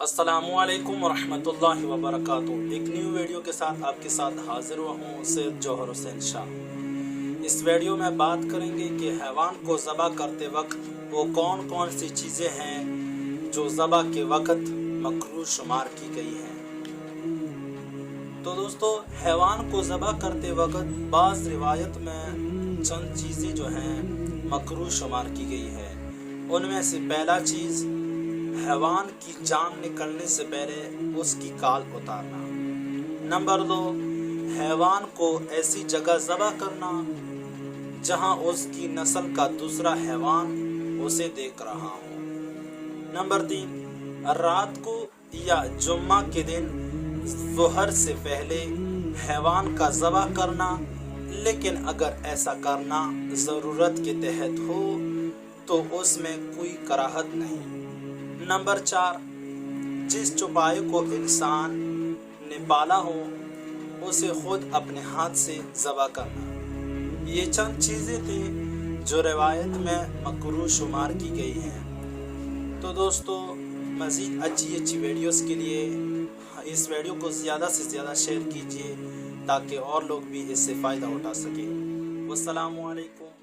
السلام علیکم ورحمۃ اللہ وبرکاتہ۔ ایک نیو ویڈیو کے ساتھ آپ کے ساتھ حاضر ہوا ہوں، سید جوہر حسین شاہ۔ اس ویڈیو میں بات کریں گے کہ حیوان کو ذبح کرتے وقت وہ کون کون سی چیزیں ہیں جو ذبح کے وقت مکروہ شمار کی گئی ہیں۔ تو دوستو، حیوان کو ذبح کرتے وقت بعض روایت میں چند چیزیں جو ہیں مکروہ شمار کی گئی ہے۔ ان میں سے پہلا چیز، حیوان کی جان نکلنے سے پہلے اس کی کال اتارنا۔ نمبر 2، حیوان کو ایسی جگہ ذبح کرنا جہاں اس کی نسل کا دوسرا حیوان اسے دیکھ رہا ہو۔ نمبر 3، رات کو یا جمعہ کے دن ظہر سے پہلے حیوان کا ذبح کرنا، لیکن اگر ایسا کرنا ضرورت کے تحت ہو تو اس میں کوئی کراہت نہیں۔ نمبر 4، جس چوپائے کو انسان نے پالا ہو اسے خود اپنے ہاتھ سے ذبح کرنا۔ یہ چند چیزیں تھیں جو روایت میں مکروہ شمار کی گئی ہیں۔ تو دوستو، مزید اچھی ویڈیوز کے لیے اس ویڈیو کو زیادہ سے زیادہ شیئر کیجیے تاکہ اور لوگ بھی اس سے فائدہ اٹھا سکیں۔ والسلام علیکم۔